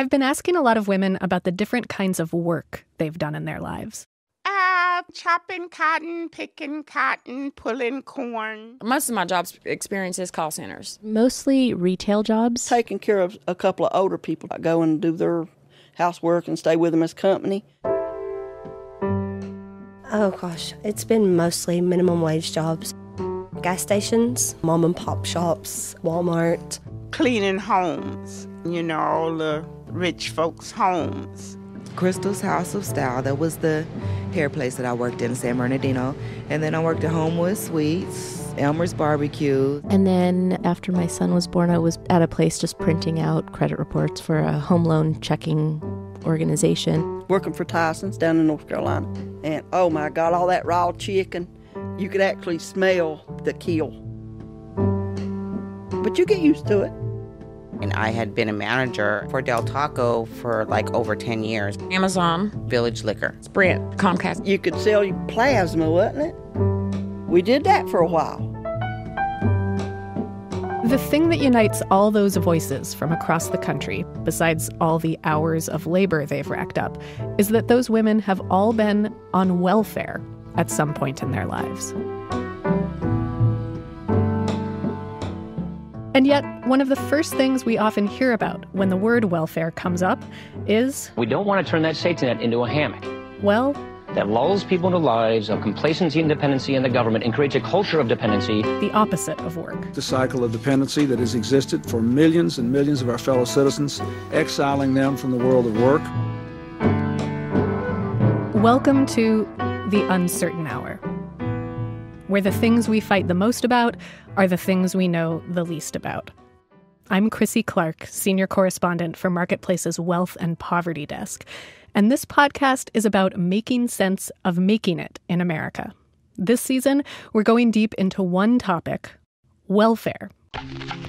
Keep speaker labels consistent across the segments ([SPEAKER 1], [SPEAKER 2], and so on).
[SPEAKER 1] I've been asking a lot of women about the different kinds of work they've done in their lives.
[SPEAKER 2] Chopping cotton, picking cotton, pulling corn.
[SPEAKER 3] Most of my jobs experience is call centers.
[SPEAKER 4] Mostly retail jobs.
[SPEAKER 5] Taking care of a couple of older people. I go and do their housework and stay with them as company.
[SPEAKER 6] Oh gosh, it's been mostly minimum wage jobs. Gas stations, mom and pop shops, Walmart.
[SPEAKER 2] Cleaning homes, all the rich folks' homes.
[SPEAKER 7] Crystal's House of Style, that was the hair place that I worked in San Bernardino. And then I worked at Homewood Sweets, Elmer's Barbecue.
[SPEAKER 4] And then after my son was born, I was at a place just printing out credit reports for a home loan checking organization.
[SPEAKER 5] Working for Tyson's down in North Carolina. And oh my God, all that raw chicken, you could actually smell the kill. But you get used to it.
[SPEAKER 8] And I had been a manager for Del Taco for like over 10 years.
[SPEAKER 3] Amazon,
[SPEAKER 8] Village Liquor,
[SPEAKER 3] Sprint, Comcast.
[SPEAKER 5] You could sell you plasma, wasn't it? We did that for a while.
[SPEAKER 1] The thing that unites all those voices from across the country, besides all the hours of labor they've racked up, is that those women have all been on welfare at some point in their lives. And yet, one of the first things we often hear about when the word welfare comes up is...
[SPEAKER 9] We don't want to turn that safety net into a hammock.
[SPEAKER 1] Well...
[SPEAKER 9] that lulls people into lives of complacency and dependency in the government and creates a culture of dependency.
[SPEAKER 1] The opposite of work.
[SPEAKER 10] The cycle of dependency that has existed for millions and millions of our fellow citizens, exiling them from the world of work.
[SPEAKER 1] Welcome to The Uncertain Hour, where the things we fight the most about are the things we know the least about. I'm Chrissy Clark, senior correspondent for Marketplace's Wealth and Poverty Desk, and this podcast is about making sense of making it in America. This season, we're going deep into one topic: welfare.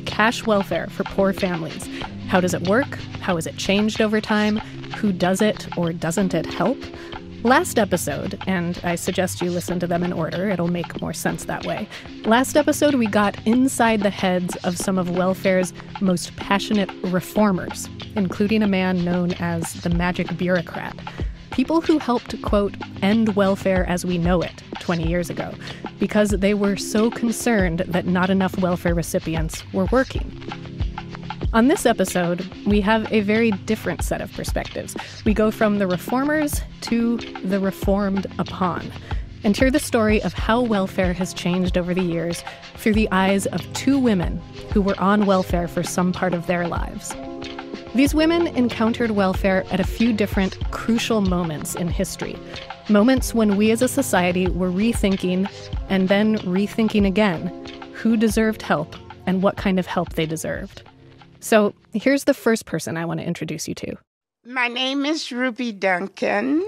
[SPEAKER 1] Cash welfare for poor families. How does it work? How has it changed over time? Who does it or doesn't it help? Last episode, and I suggest you listen to them in order, it'll make more sense that way. Last episode, we got inside the heads of some of welfare's most passionate reformers, including a man known as the Magic Bureaucrat. People who helped, quote, end welfare as we know it 20 years ago, because they were so concerned that not enough welfare recipients were working. On this episode, we have a very different set of perspectives. We go from the reformers to the reformed upon, and hear the story of how welfare has changed over the years through the eyes of two women who were on welfare for some part of their lives. These women encountered welfare at a few different crucial moments in history, moments when we as a society were rethinking and then rethinking again who deserved help and what kind of help they deserved. So here's the first person I want to introduce you to.
[SPEAKER 2] My name is Ruby Duncan.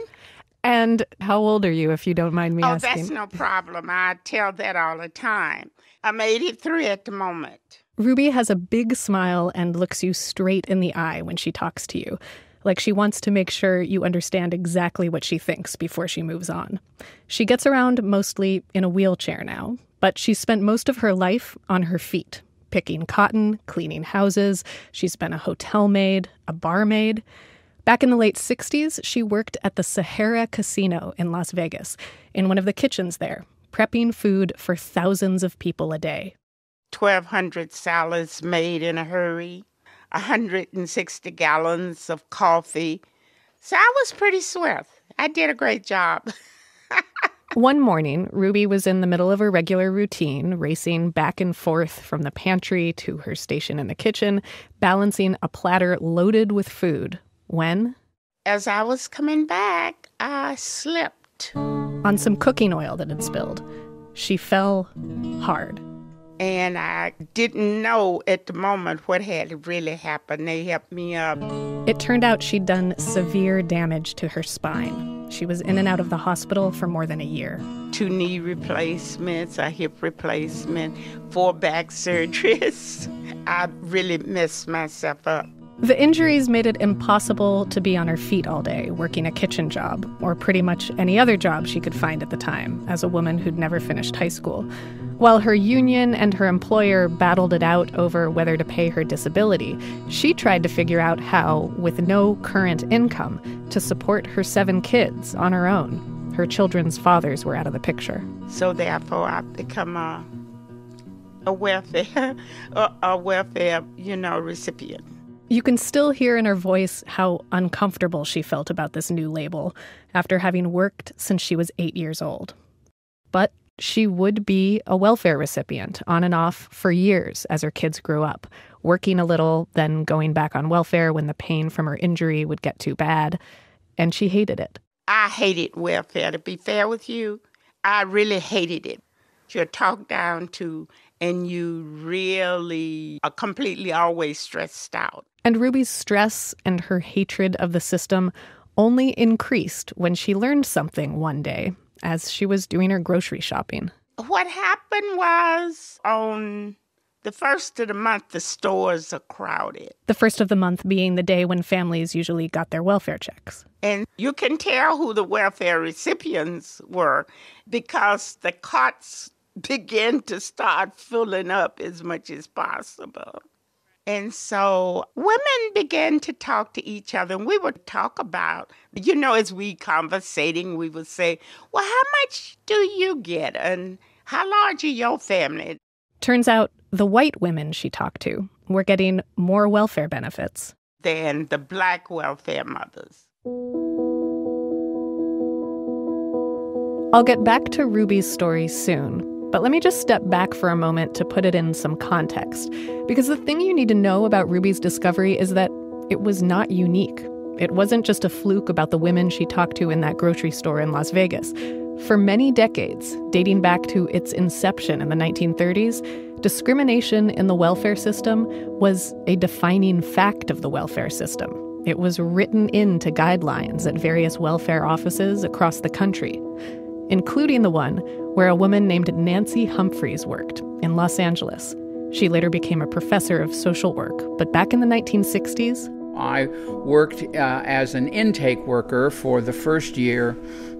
[SPEAKER 1] And how old are you, if you don't mind me asking?
[SPEAKER 2] Oh, that's no problem. I tell that all the time. I'm 83 at the moment.
[SPEAKER 1] Ruby has a big smile and looks you straight in the eye when she talks to you, like she wants to make sure you understand exactly what she thinks before she moves on. She gets around mostly in a wheelchair now, but she's spent most of her life on her feet, picking cotton, cleaning houses. She's been a hotel maid, a barmaid. Back in the late 60s, she worked at the Sahara Casino in Las Vegas, in one of the kitchens there, prepping food for thousands of people a day.
[SPEAKER 2] 1,200 salads made in a hurry, 160 gallons of coffee. So I was pretty swift. I did a great job.
[SPEAKER 1] One morning, Ruby was in the middle of her regular routine, racing back and forth from the pantry to her station in the kitchen, balancing a platter loaded with food, when...
[SPEAKER 2] as I was coming back, I slipped
[SPEAKER 1] on some cooking oil that had spilled. She fell hard.
[SPEAKER 2] And I didn't know at the moment what had really happened. They helped me up.
[SPEAKER 1] It turned out she'd done severe damage to her spine. She was in and out of the hospital for more than a year.
[SPEAKER 2] 2 knee replacements, a hip replacement, 4 back surgeries. I really messed myself up.
[SPEAKER 1] The injuries made it impossible to be on her feet all day, working a kitchen job, or pretty much any other job she could find at the time, as a woman who'd never finished high school. While her union and her employer battled it out over whether to pay her disability, she tried to figure out how, with no current income, to support her 7 kids on her own. Her children's fathers were out of the picture.
[SPEAKER 2] So therefore, I've become a welfare, recipient.
[SPEAKER 1] You can still hear in her voice how uncomfortable she felt about this new label after having worked since she was 8 years old. But she would be a welfare recipient on and off for years as her kids grew up, working a little, then going back on welfare when the pain from her injury would get too bad. And she hated it.
[SPEAKER 2] I hated welfare, to be fair with you. I really hated it. You're talked down to, and you really are completely always stressed out.
[SPEAKER 1] And Ruby's stress and her hatred of the system only increased when she learned something one day as she was doing her grocery shopping.
[SPEAKER 2] What happened was on the first of the month, the stores are crowded.
[SPEAKER 1] The first of the month being the day when families usually got their welfare checks.
[SPEAKER 2] And you can tell who the welfare recipients were because the carts began to start filling up as much as possible. And so women began to talk to each other, and we would talk about, as we conversating, we would say, well, how much do you get? And how large are your family?
[SPEAKER 1] Turns out the white women she talked to were getting more welfare benefits
[SPEAKER 2] than the black welfare mothers.
[SPEAKER 1] I'll get back to Ruby's story soon. But let me just step back for a moment to put it in some context. Because the thing you need to know about Ruby's discovery is that it was not unique. It wasn't just a fluke about the women she talked to in that grocery store in Las Vegas. For many decades, dating back to its inception in the 1930s, discrimination in the welfare system was a defining fact of the welfare system. It was written into guidelines at various welfare offices across the country, including the one where a woman named Nancy Humphreys worked in Los Angeles. She later became a professor of social work, but back in the 1960s,
[SPEAKER 11] I worked as an intake worker for the first year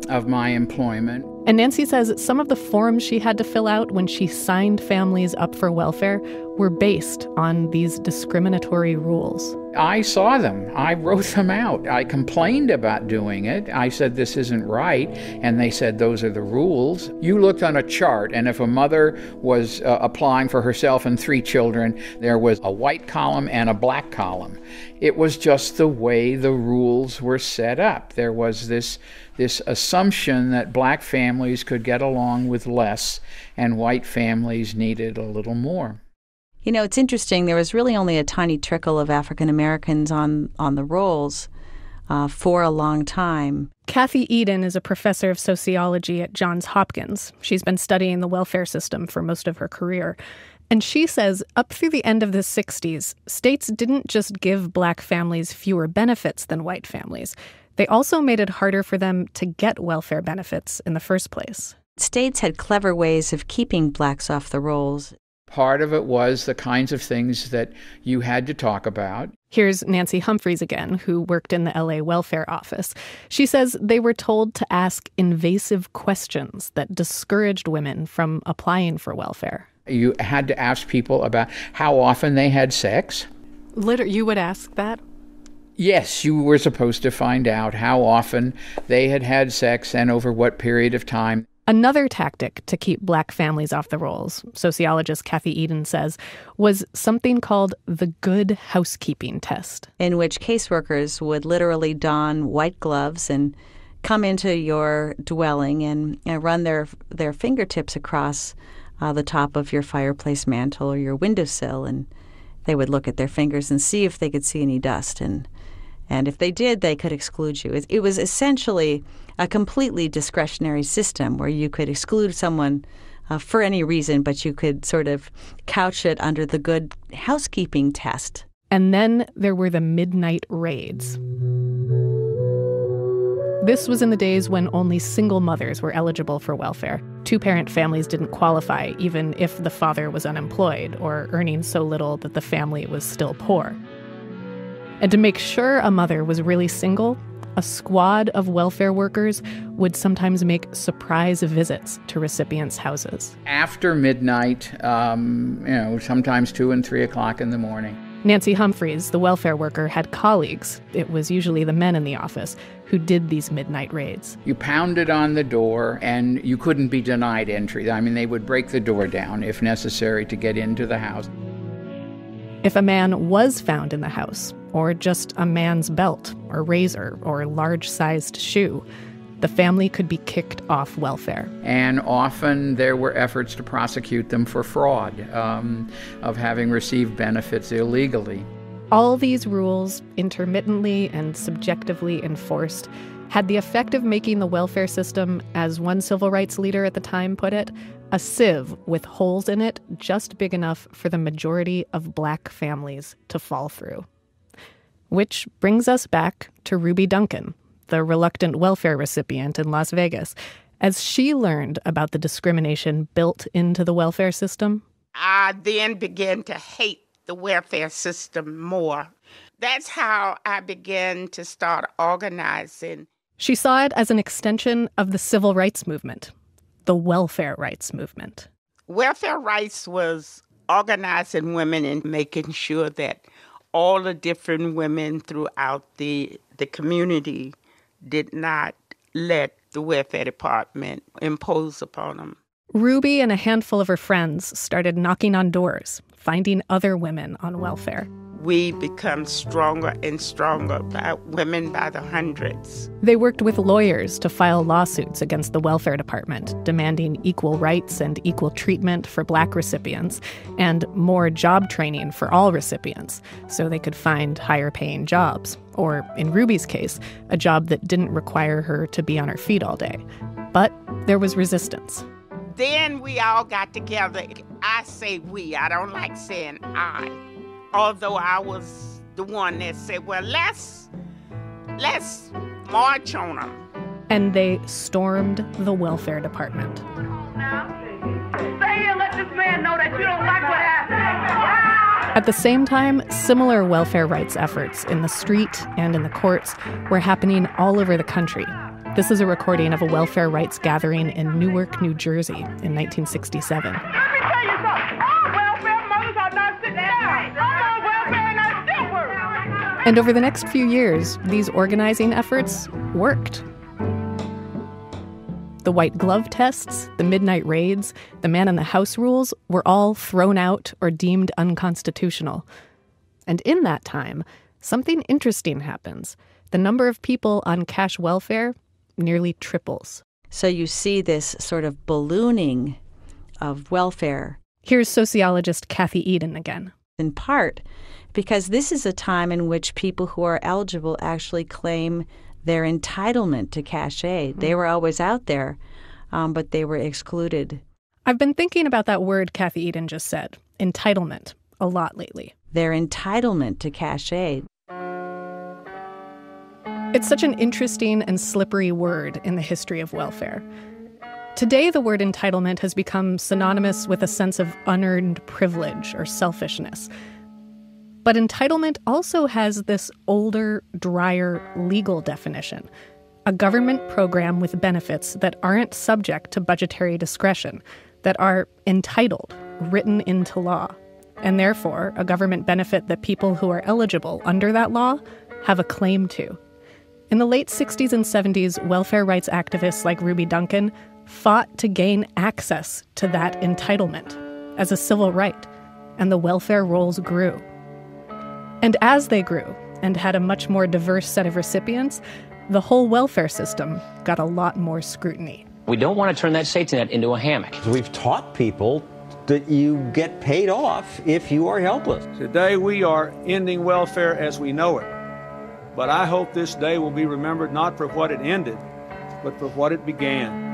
[SPEAKER 11] of my employment.
[SPEAKER 1] And Nancy says some of the forms she had to fill out when she signed families up for welfare were based on these discriminatory rules.
[SPEAKER 11] I saw them. I wrote them out. I complained about doing it. I said, this isn't right. And they said, those are the rules. You looked on a chart, and if a mother was applying for herself and 3 children, there was a white column and a black column. It was just the way the rules were set up. There was this assumption that black families could get along with less and white families needed a little more.
[SPEAKER 12] You know, it's interesting. There was really only a tiny trickle of African Americans on the rolls for a long time.
[SPEAKER 1] Kathy Eden is a professor of sociology at Johns Hopkins. She's been studying the welfare system for most of her career. And she says up through the end of the 60s, states didn't just give black families fewer benefits than white families. They also made it harder for them to get welfare benefits in the first place.
[SPEAKER 12] States had clever ways of keeping blacks off the rolls.
[SPEAKER 11] Part of it was the kinds of things that you had to talk about.
[SPEAKER 1] Here's Nancy Humphreys again, who worked in the LA welfare office. She says they were told to ask invasive questions that discouraged women from applying for welfare.
[SPEAKER 11] You had to ask people about how often they had sex.
[SPEAKER 1] You would ask that?
[SPEAKER 11] Yes, you were supposed to find out how often they had had sex and over what period of time.
[SPEAKER 1] Another tactic to keep black families off the rolls, sociologist Kathy Eden says, was something called the good housekeeping test.
[SPEAKER 12] In which caseworkers would literally don white gloves and come into your dwelling and run their fingertips across the top of your fireplace mantle or your windowsill, and they would look at their fingers and see if they could see any dust. And if they did, they could exclude you. It was essentially a completely discretionary system where you could exclude someone for any reason, but you could sort of couch it under the good housekeeping test.
[SPEAKER 1] And then there were the midnight raids. This was in the days when only single mothers were eligible for welfare. 2-parent families didn't qualify, even if the father was unemployed or earning so little that the family was still poor. And to make sure a mother was really single, a squad of welfare workers would sometimes make surprise visits to recipients' houses.
[SPEAKER 11] After midnight, sometimes 2 and 3 o'clock in the morning.
[SPEAKER 1] Nancy Humphreys, the welfare worker, had colleagues, it was usually the men in the office, who did these midnight raids.
[SPEAKER 11] You pounded on the door and you couldn't be denied entry. I mean, they would break the door down if necessary to get into the house.
[SPEAKER 1] If a man was found in the house, or just a man's belt or razor or large-sized shoe, the family could be kicked off welfare.
[SPEAKER 11] And often there were efforts to prosecute them for fraud, of having received benefits illegally.
[SPEAKER 1] All these rules, intermittently and subjectively enforced, had the effect of making the welfare system, as one civil rights leader at the time put it, a sieve with holes in it just big enough for the majority of black families to fall through. Which brings us back to Ruby Duncan, the reluctant welfare recipient in Las Vegas. As she learned about the discrimination built into the welfare system,
[SPEAKER 2] I then began to hate the welfare system more. That's how I began to start organizing.
[SPEAKER 1] She saw it as an extension of the civil rights movement, the welfare rights movement.
[SPEAKER 2] Welfare rights was organizing women and making sure that all the different women throughout the community did not let the welfare department impose upon them.
[SPEAKER 1] Ruby and a handful of her friends started knocking on doors, finding other women on welfare.
[SPEAKER 2] We become stronger and stronger, women by the hundreds.
[SPEAKER 1] They worked with lawyers to file lawsuits against the welfare department, demanding equal rights and equal treatment for black recipients, and more job training for all recipients, so they could find higher-paying jobs. Or, in Ruby's case, a job that didn't require her to be on her feet all day. But there was resistance.
[SPEAKER 2] Then we all got together. I say we, I don't like saying I. Although I was the one that said, well, let's march on them.
[SPEAKER 1] And they stormed the welfare department.
[SPEAKER 13] Stay here and let this man know that you don't like what happened.
[SPEAKER 1] At the same time, similar welfare rights efforts in the street and in the courts were happening all over the country. This is a recording of a welfare rights gathering in Newark, New Jersey in 1967.
[SPEAKER 13] Let me tell you something. All welfare mothers are not sitting down. I'm on welfare and I still work.
[SPEAKER 1] And over the next few years, these organizing efforts worked. The white glove tests, the midnight raids, the man in the house rules were all thrown out or deemed unconstitutional. And in that time, something interesting happens. The number of people on cash welfare nearly triples.
[SPEAKER 12] So you see this sort of ballooning of welfare.
[SPEAKER 1] Here's sociologist Kathy Eden again.
[SPEAKER 12] In part because this is a time in which people who are eligible actually claim their entitlement to cash aid. They were always out there, but they were excluded.
[SPEAKER 1] I've been thinking about that word Kathy Eden just said, entitlement, a lot lately.
[SPEAKER 12] Their entitlement to cash aid.
[SPEAKER 1] It's such an interesting and slippery word in the history of welfare. Today, the word entitlement has become synonymous with a sense of unearned privilege or selfishness. But entitlement also has this older, drier legal definition, a government program with benefits that aren't subject to budgetary discretion, that are entitled, written into law, and therefore a government benefit that people who are eligible under that law have a claim to. In the late 60s and 70s, welfare rights activists like Ruby Duncan fought to gain access to that entitlement as a civil right, and the welfare rolls grew. And as they grew and had a much more diverse set of recipients, the whole welfare system got a lot more scrutiny.
[SPEAKER 9] We don't want to turn that safety net into a hammock.
[SPEAKER 14] We've taught people that you get paid off if you are helpless.
[SPEAKER 10] Today we are ending welfare as we know it. But I hope this day will be remembered not for what it ended, but for what it began.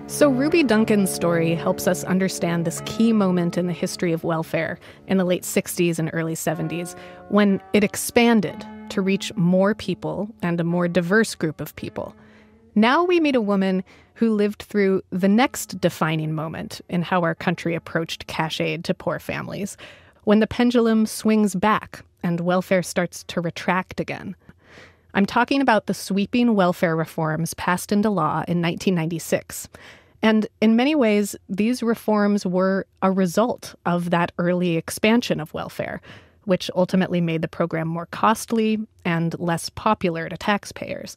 [SPEAKER 1] So Ruby Duncan's story helps us understand this key moment in the history of welfare in the late 60s and early 70s, when it expanded to reach more people and a more diverse group of people. Now we meet a woman who lived through the next defining moment in how our country approached cash aid to poor families, when the pendulum swings back and welfare starts to retract again. I'm talking about the sweeping welfare reforms passed into law in 1996. And in many ways, these reforms were a result of that early expansion of welfare, which ultimately made the program more costly and less popular to taxpayers.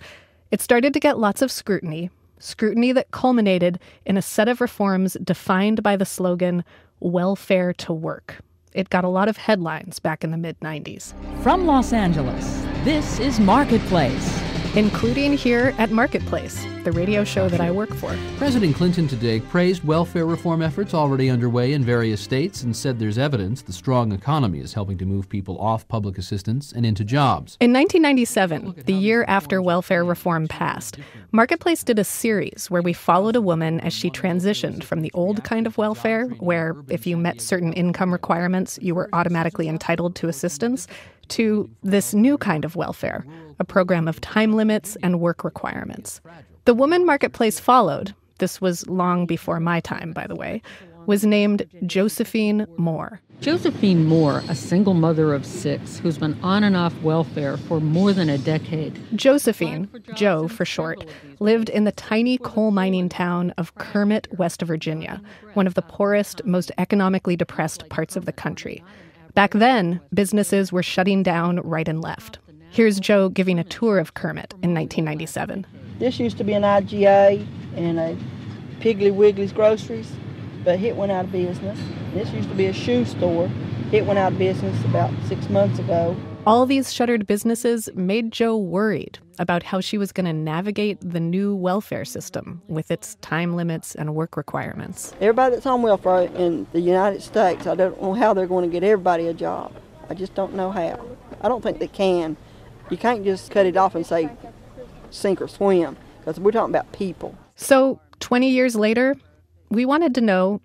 [SPEAKER 1] It started to get lots of scrutiny that culminated in a set of reforms defined by the slogan, welfare to work. It got a lot of headlines back in the mid-90s.
[SPEAKER 15] From Los Angeles, this is Marketplace.
[SPEAKER 1] Including here at Marketplace, the radio show that I work for.
[SPEAKER 16] President Clinton today praised welfare reform efforts already underway in various states and said there's evidence the strong economy is helping to move people off public assistance and into jobs.
[SPEAKER 1] In 1997, the year after welfare reform passed, Marketplace did a series where we followed a woman as she transitioned from the old kind of welfare, where if you met certain income requirements, you were automatically entitled to assistance, to this new kind of welfare, a program of time limits and work requirements. The woman Marketplace followed, this was long before my time, by the way, was named Josephine Moore.
[SPEAKER 17] Josephine Moore, a single mother of 6 who's been on and off welfare for more than a decade.
[SPEAKER 1] Josephine, Jo for short, lived in the tiny coal mining town of Kermit, West Virginia, one of the poorest, most economically depressed parts of the country. Back then, businesses were shutting down right and left. Here's Jo giving a tour of Kermit in 1997.
[SPEAKER 5] This used to be an IGA and a Piggly Wiggly's Groceries, but it went out of business. This used to be a shoe store. It went out of business about 6 months ago.
[SPEAKER 1] All these shuttered businesses made Jo worried about how she was going to navigate the new welfare system with its time limits and work requirements.
[SPEAKER 5] Everybody that's on welfare in the United States, I don't know how they're going to get everybody a job. I just don't know how. I don't think they can. You can't just cut it off and say sink or swim, because we're talking about people.
[SPEAKER 1] So 20 years later, we wanted to know,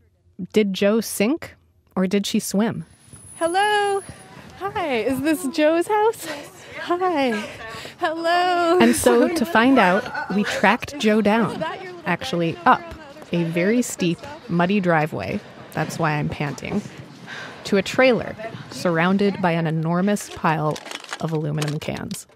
[SPEAKER 1] did Jo sink or did she swim?
[SPEAKER 18] Hello. Hi, is this Jo's house? Hi. Hello.
[SPEAKER 1] And so to find out, we tracked Jo down, actually up a very steep, muddy driveway, that's why I'm panting, to a trailer surrounded by an enormous pile of aluminum cans.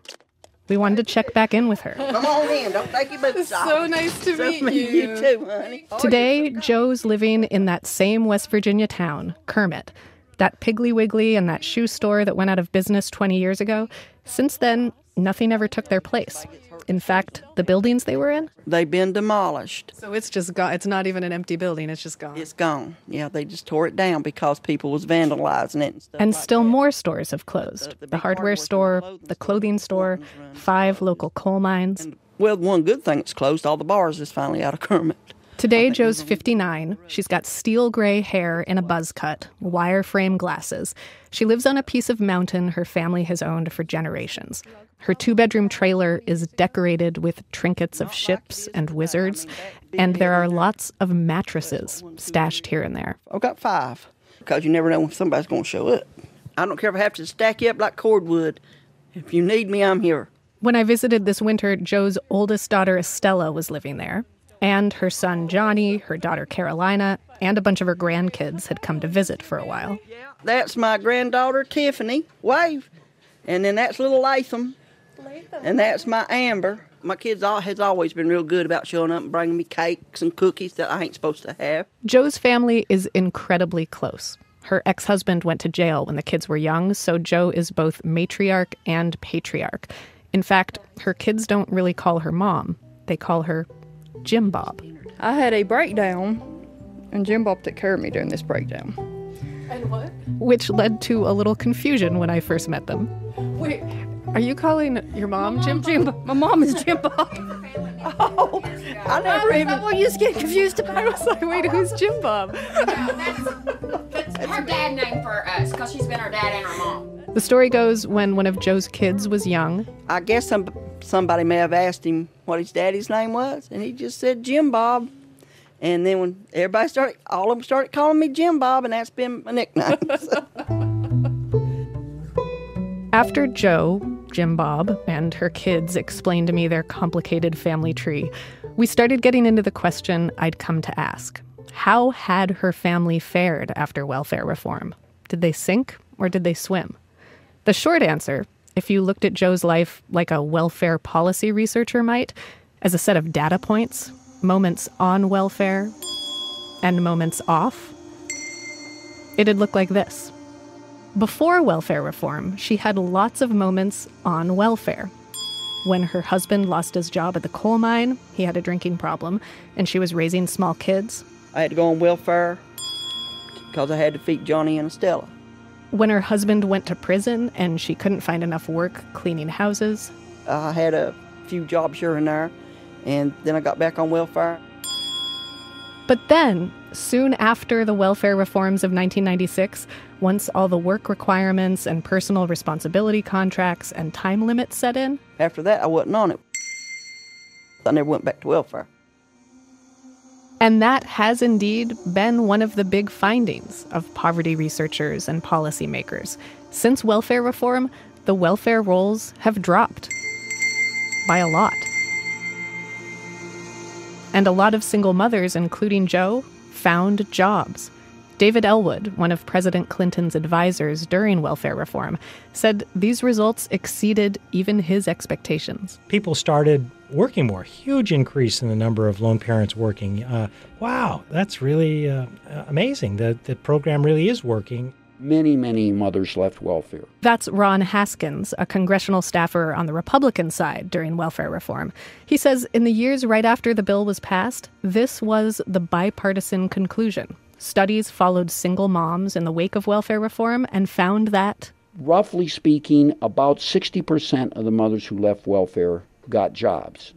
[SPEAKER 1] We wanted to check back in with her.
[SPEAKER 5] Come on in, don't take your boots off.
[SPEAKER 18] So nice to meet you.
[SPEAKER 5] You too, honey.
[SPEAKER 1] Today, Jo's living in that same West Virginia town, Kermit. That Piggly Wiggly and that shoe store that went out of business 20 years ago, since then, nothing ever took their place. In fact, the buildings they were in?
[SPEAKER 5] They've been demolished.
[SPEAKER 18] So it's just gone. It's not even an empty building. It's just gone.
[SPEAKER 5] It's gone. Yeah, they just tore it down because people was vandalizing it. And stuff
[SPEAKER 1] and
[SPEAKER 5] like
[SPEAKER 1] still
[SPEAKER 5] that.
[SPEAKER 1] More stores have closed. The hardware store, the clothing store, 5 local coal mines.
[SPEAKER 5] Well, one good thing that's closed, all the bars is finally out of Kermit.
[SPEAKER 1] Today, Jo's 59. She's got steel gray hair in a buzz cut, wire frame glasses. She lives on a piece of mountain her family has owned for generations. Her 2-bedroom trailer is decorated with trinkets of ships and wizards, and there are lots of mattresses stashed here and there.
[SPEAKER 5] I've got 5, because you never know when somebody's going to show up. I don't care if I have to stack you up like cordwood. If you need me, I'm here.
[SPEAKER 1] When I visited this winter, Jo's oldest daughter, Estella, was living there. And her son, Johnny, her daughter, Carolina, and a bunch of her grandkids had come to visit for a while.
[SPEAKER 5] That's my granddaughter, Tiffany. Wave. And then that's little Latham. And that's my Amber. My kids has always been real good about showing up and bringing me cakes and cookies that I ain't supposed to have.
[SPEAKER 1] Jo's family is incredibly close. Her ex-husband went to jail when the kids were young, so Jo is both matriarch and patriarch. In fact, her kids don't really call her mom. They call her Jim Bob.
[SPEAKER 18] I had a breakdown, and Jim Bob took care of me during this breakdown.
[SPEAKER 1] And what? Which led to a little confusion when I first met them.
[SPEAKER 18] Wait, are you calling your mom Jim Bob? My mom is Jim Bob.
[SPEAKER 5] Oh, I never even...
[SPEAKER 18] Well, you just get confused about it. I was like, wait, who's Jim Bob?
[SPEAKER 3] That's her dad name for us, because she's been our dad and our mom.
[SPEAKER 1] The story goes when one of Jo's kids was young.
[SPEAKER 5] I guess somebody may have asked him what his daddy's name was, and he just said Jim Bob. And then when all of them started calling me Jim Bob, and that's been my nickname.
[SPEAKER 1] After Jo Jim Bob and her kids explained to me their complicated family tree, we started getting into the question I'd come to ask. How had her family fared after welfare reform? Did they sink or did they swim? The short answer, if you looked at Joe's life like a welfare policy researcher might, as a set of data points, moments on welfare and moments off, it'd look like this. Before welfare reform, she had lots of moments on welfare. When her husband lost his job at the coal mine, he had a drinking problem, and she was raising small kids.
[SPEAKER 5] I had to go on welfare because I had to feed Johnny and Estella.
[SPEAKER 1] When her husband went to prison and she couldn't find enough work cleaning houses.
[SPEAKER 5] I had a few jobs here and there, and then I got back on welfare.
[SPEAKER 1] But then, soon after the welfare reforms of 1996, once all the work requirements and personal responsibility contracts and time limits set in.
[SPEAKER 5] After that, I wasn't on it. I never went back to welfare.
[SPEAKER 1] And that has indeed been one of the big findings of poverty researchers and policymakers. Since welfare reform, the welfare rolls have dropped by a lot. And a lot of single mothers, including Joe, found jobs. David Elwood, one of President Clinton's advisors during welfare reform, said these results exceeded even his expectations.
[SPEAKER 19] People started working more, huge increase in the number of lone parents working. Wow, that's really amazing. The program really is working.
[SPEAKER 20] Many mothers left welfare.
[SPEAKER 1] That's Ron Haskins, a congressional staffer on the Republican side during welfare reform. He says in the years right after the bill was passed, this was the bipartisan conclusion. Studies followed single moms in the wake of welfare reform and found that,
[SPEAKER 20] roughly speaking, about 60% of the mothers who left welfare got jobs,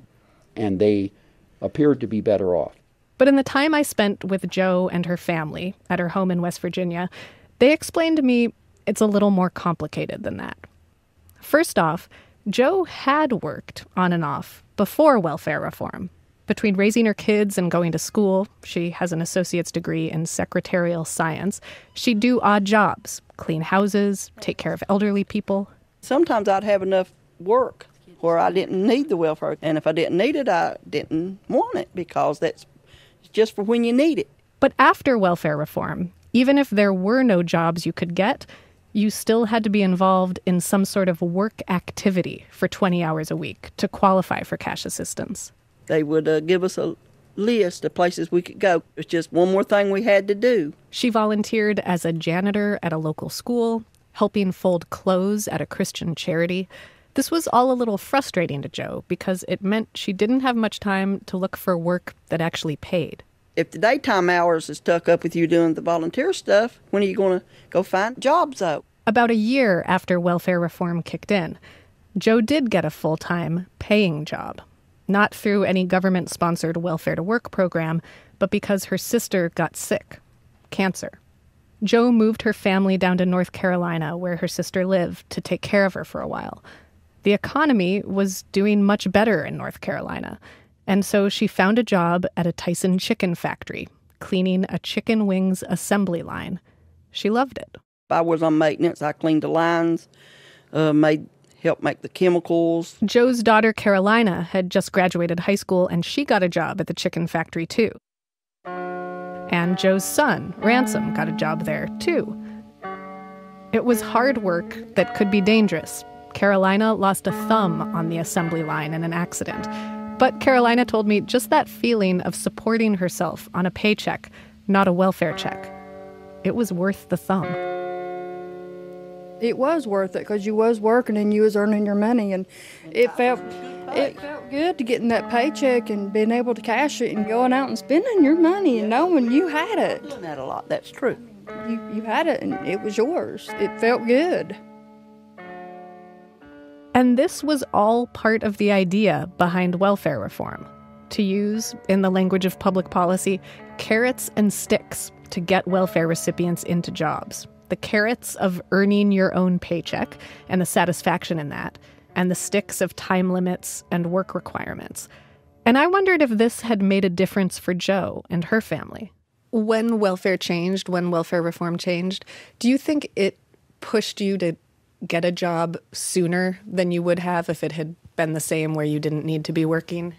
[SPEAKER 20] and they appeared to be better off.
[SPEAKER 1] But in the time I spent with Joe and her family at her home in West Virginia, they explained to me it's a little more complicated than that. First off, Joe had worked on and off before welfare reform. Between raising her kids and going to school, she has an associate's degree in secretarial science, she'd do odd jobs, clean houses, take care of elderly people.
[SPEAKER 5] Sometimes I'd have enough work where I didn't need the welfare. And if I didn't need it, I didn't want it because that's just for when you need it.
[SPEAKER 1] But after welfare reform, even if there were no jobs you could get, you still had to be involved in some sort of work activity for 20 hours a week to qualify for cash assistance.
[SPEAKER 5] They would give us a list of places we could go. It's just one more thing we had to do.
[SPEAKER 1] She volunteered as a janitor at a local school, helping fold clothes at a Christian charity. This was all a little frustrating to Joe because it meant she didn't have much time to look for work that actually paid.
[SPEAKER 5] If the daytime hours is stuck up with you doing the volunteer stuff, when are you going to go find jobs out?
[SPEAKER 1] About a year after welfare reform kicked in, Joe did get a full-time paying job. Not through any government-sponsored welfare to work program, but because her sister got sick, cancer. Joe moved her family down to North Carolina, where her sister lived, to take care of her for a while. The economy was doing much better in North Carolina, and so she found a job at a Tyson chicken factory, cleaning a chicken wings assembly line. She loved it.
[SPEAKER 5] I was on maintenance. I cleaned the lines, helped make the chemicals.
[SPEAKER 1] Joe's daughter, Carolina, had just graduated high school, and she got a job at the chicken factory, too. And Joe's son, Ransom, got a job there, too. It was hard work that could be dangerous. Carolina lost a thumb on the assembly line in an accident. But Carolina told me just that feeling of supporting herself on a paycheck, not a welfare check, it was worth the thumb.
[SPEAKER 21] It was worth it because you was working and you was earning your money, and it felt good to getting that paycheck and being able to cash it and going out and spending your money and knowing you had it.
[SPEAKER 5] Doing that a lot, that's true.
[SPEAKER 21] You had it and it was yours. It felt good.
[SPEAKER 1] And this was all part of the idea behind welfare reform. To use, in the language of public policy, carrots and sticks to get welfare recipients into jobs. The carrots of earning your own paycheck and the satisfaction in that, and the sticks of time limits and work requirements. And I wondered if this had made a difference for Joe and her family.
[SPEAKER 18] When welfare changed, when welfare reform changed, do you think it pushed you to
[SPEAKER 1] get a job sooner than you would have if it had been the same where you didn't need to be working?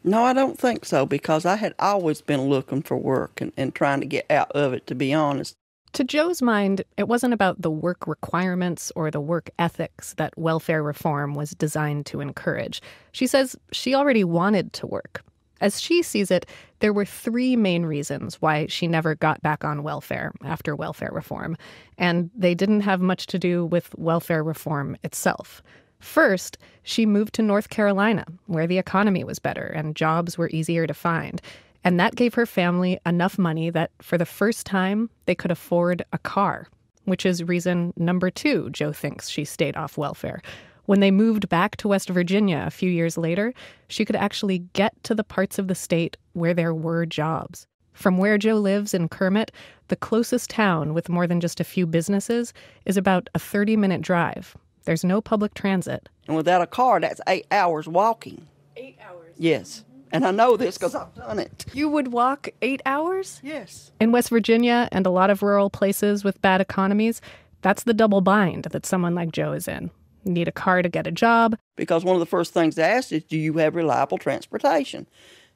[SPEAKER 5] No, I don't think so, because I had always been looking for work and trying to get out of it, to be honest.
[SPEAKER 1] To Jo's mind, it wasn't about the work requirements or the work ethics that welfare reform was designed to encourage. She says she already wanted to work. As she sees it, there were 3 main reasons why she never got back on welfare after welfare reform, and they didn't have much to do with welfare reform itself. First, she moved to North Carolina, where the economy was better and jobs were easier to find. And that gave her family enough money that, for the first time, they could afford a car, which is reason number 2 Jo thinks she stayed off welfare. When they moved back to West Virginia a few years later, she could actually get to the parts of the state where there were jobs. From where Jo lives in Kermit, the closest town with more than just a few businesses is about a 30-minute drive. There's no public transit.
[SPEAKER 5] And without a car, that's 8 hours walking.
[SPEAKER 1] 8 hours?
[SPEAKER 5] Yes. And I know this because I've done it.
[SPEAKER 1] You would walk 8 hours?
[SPEAKER 5] Yes.
[SPEAKER 1] In West Virginia and a lot of rural places with bad economies, that's the double bind that someone like Jo is in. You need a car to get a job.
[SPEAKER 5] Because one of the first things they ask is, do you have reliable transportation?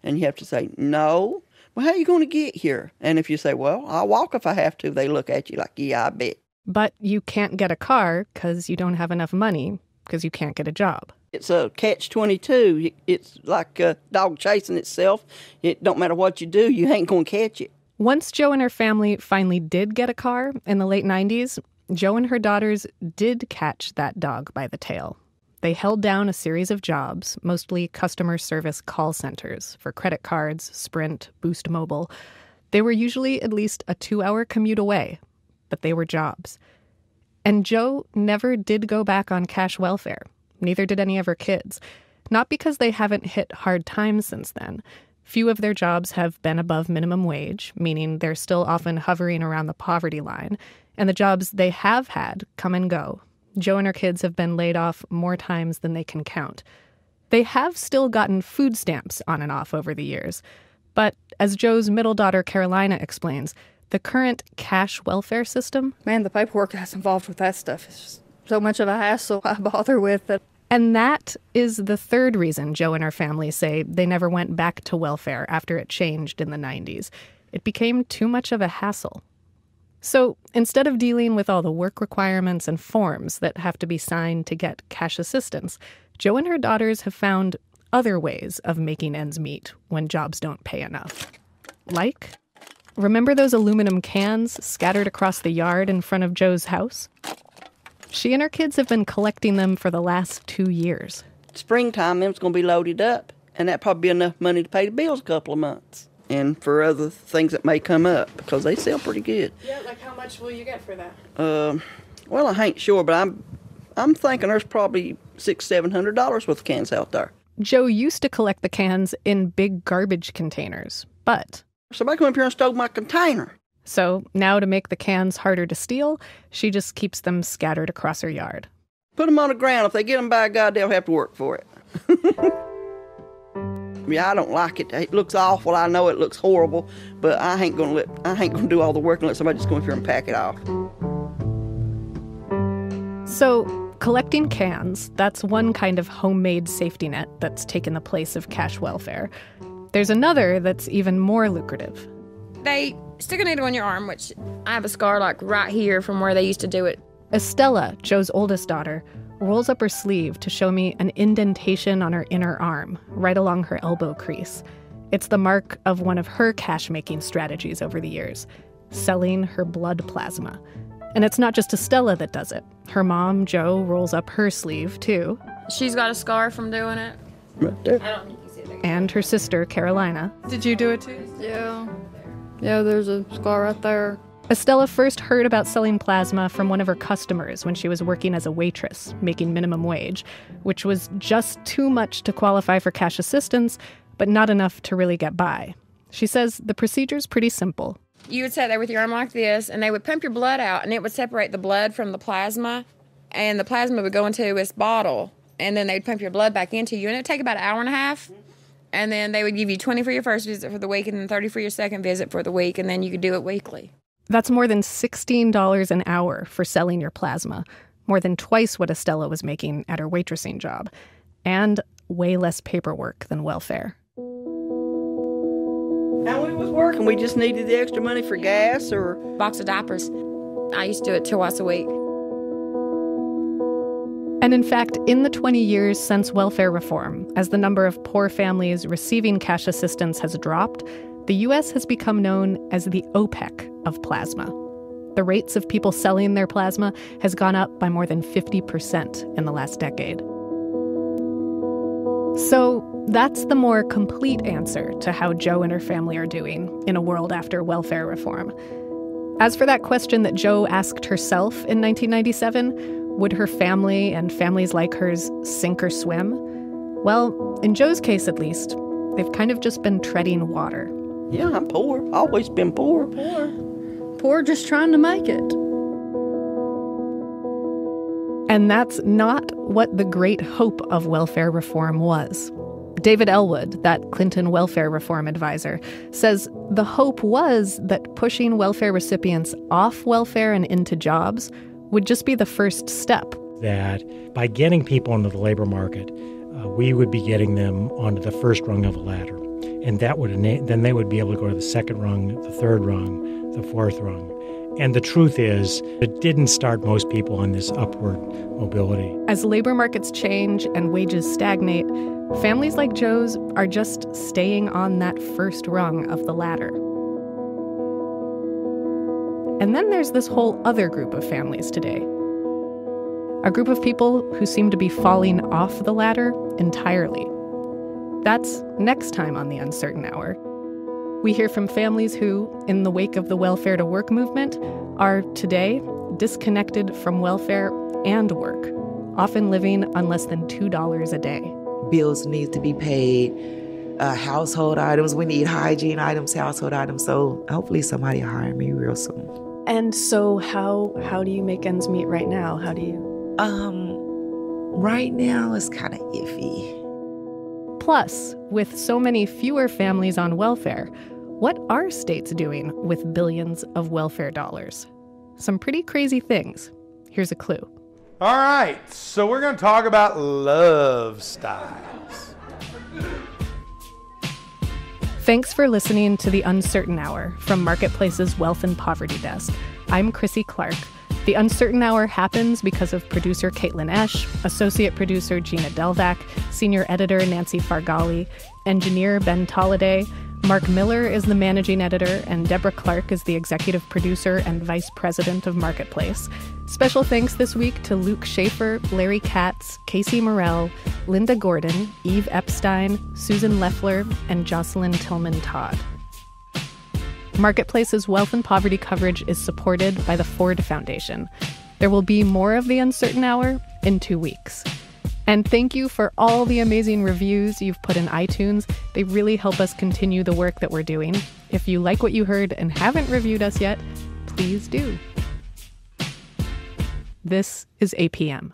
[SPEAKER 5] And you have to say, no. Well, how are you going to get here? And if you say, well, I'll walk if I have to, they look at you like, yeah, I bet.
[SPEAKER 1] But you can't get a car because you don't have enough money because you can't get a job.
[SPEAKER 5] It's a catch-22. It's like a dog chasing itself. It don't matter what you do, you ain't going to catch it.
[SPEAKER 1] Once Jo and her family finally did get a car in the late 90s, Jo and her daughters did catch that dog by the tail. They held down a series of jobs, mostly customer service call centers for credit cards, Sprint, Boost Mobile. They were usually at least a 2-hour commute away, but they were jobs. And Jo never did go back on cash welfare. Neither did any of her kids. Not because they haven't hit hard times since then. Few of their jobs have been above minimum wage, meaning they're still often hovering around the poverty line. And the jobs they have had come and go. Jo and her kids have been laid off more times than they can count. They have still gotten food stamps on and off over the years. But as Jo's middle daughter, Carolina, explains, the current cash welfare system...
[SPEAKER 21] Man, the paperwork that's involved with that stuff is just so much of a hassle I bother with it.
[SPEAKER 1] And that is the third reason Jo and her family say they never went back to welfare after it changed in the 90s. It became too much of a hassle. So instead of dealing with all the work requirements and forms that have to be signed to get cash assistance, Jo and her daughters have found other ways of making ends meet when jobs don't pay enough. Like, remember those aluminum cans scattered across the yard in front of Jo's house? She and her kids have been collecting them for the last 2 years.
[SPEAKER 5] Springtime, them's going to be loaded up, and that'd probably be enough money to pay the bills a couple of months. And for other things that may come up, because they sell pretty good.
[SPEAKER 1] Yeah, like how much will you get for that?
[SPEAKER 5] Well, I ain't sure, but I'm thinking there's probably $600-700 worth of cans out there.
[SPEAKER 1] Jo used to collect the cans in big garbage containers, but...
[SPEAKER 5] Somebody come up here and stole my container.
[SPEAKER 1] So now to make the cans harder to steal, she just keeps them scattered across her yard.
[SPEAKER 5] Put them on the ground. If they get them by God, they'll have to work for it. Yeah, I don't like it. It looks awful. I know it looks horrible, but I ain't gonna do all the work and let somebody just go in here and pack it off.
[SPEAKER 1] So collecting cans, that's one kind of homemade safety net that's taken the place of cash welfare. There's another that's even more lucrative.
[SPEAKER 3] They stick a needle in your arm, which I have a scar like right here from where they used to do it.
[SPEAKER 1] Estella, Jo's oldest daughter, rolls up her sleeve to show me an indentation on her inner arm, right along her elbow crease. It's the mark of one of her cash-making strategies over the years, selling her blood plasma. And it's not just Estella that does it. Her mom, Jo, rolls up her sleeve, too.
[SPEAKER 3] She's got a scar from doing it.
[SPEAKER 5] Right there.
[SPEAKER 3] I don't think you see it.
[SPEAKER 1] And her sister, Carolina.
[SPEAKER 18] Did you do it too?
[SPEAKER 21] Yeah. Yeah, there's a scar right there.
[SPEAKER 1] Estella first heard about selling plasma from one of her customers when she was working as a waitress, making minimum wage, which was just too much to qualify for cash assistance, but not enough to really get by. She says the procedure's pretty simple.
[SPEAKER 3] You would sit there with your arm like this, and they would pump your blood out, and it would separate the blood from the plasma, and the plasma would go into this bottle, and then they'd pump your blood back into you, and it would take about an hour and a half. And then they would give you 20 for your first visit for the week and then 30 for your second visit for the week, and then you could do it weekly.
[SPEAKER 1] That's more than $16 an hour for selling your plasma, more than twice what Estella was making at her waitressing job, and way less paperwork than welfare.
[SPEAKER 5] How we was working, we just needed the extra money for gas or
[SPEAKER 3] box of diapers. I used to do it twice a week.
[SPEAKER 1] And in fact, in the 20 years since welfare reform, as the number of poor families receiving cash assistance has dropped, the U.S. has become known as the OPEC of plasma. The rates of people selling their plasma has gone up by more than 50% in the last decade. So that's the more complete answer to how Jo and her family are doing in a world after welfare reform. As for that question that Jo asked herself in 1997, would her family and families like hers sink or swim? Well, in Jo's case at least, they've kind of just been treading water.
[SPEAKER 5] Yeah, I'm poor. Always been poor.
[SPEAKER 21] Poor just trying to make it.
[SPEAKER 1] And that's not what the great hope of welfare reform was. David Elwood, that Clinton welfare reform advisor, says the hope was that pushing welfare recipients off welfare and into jobs would just be the first step.
[SPEAKER 19] That by getting people into the labor market, we would be getting them onto the first rung of a ladder. And that would then they would be able to go to the second rung, the third rung, the fourth rung. And the truth is, it didn't start most people on this upward mobility.
[SPEAKER 1] As labor markets change and wages stagnate, families like Jo's are just staying on that first rung of the ladder. And then there's this whole other group of families today. A group of people who seem to be falling off the ladder entirely. That's next time on The Uncertain Hour. We hear from families who, in the wake of the welfare to work movement, are today disconnected from welfare and work, often living on less than $2 a day.
[SPEAKER 7] Bills need to be paid, household items. We need hygiene items, household items. So hopefully somebody will hire me real soon.
[SPEAKER 1] And so how do you make ends meet right now? How do you?
[SPEAKER 7] Right now it's kind of iffy.
[SPEAKER 1] Plus, with so many fewer families on welfare, what are states doing with billions of welfare dollars? Some pretty crazy things. Here's a clue.
[SPEAKER 6] All right, so we're going to talk about love styles.
[SPEAKER 1] Thanks for listening to The Uncertain Hour from Marketplace's Wealth and Poverty Desk. I'm Chrissy Clark. The Uncertain Hour happens because of producer Caitlin Esch, associate producer Gina Delvac, senior editor Nancy Fargali, engineer Ben Tolliday. Mark Miller is the managing editor, and Deborah Clark is the executive producer and vice president of Marketplace. Special thanks this week to Luke Schaefer, Larry Katz, Casey Morrell, Linda Gordon, Eve Epstein, Susan Leffler, and Jocelyn Tillman Todd. Marketplace's wealth and poverty coverage is supported by the Ford Foundation. There will be more of The Uncertain Hour in 2 weeks. And thank you for all the amazing reviews you've put in iTunes. They really help us continue the work that we're doing. If you like what you heard and haven't reviewed us yet, please do. This is APM.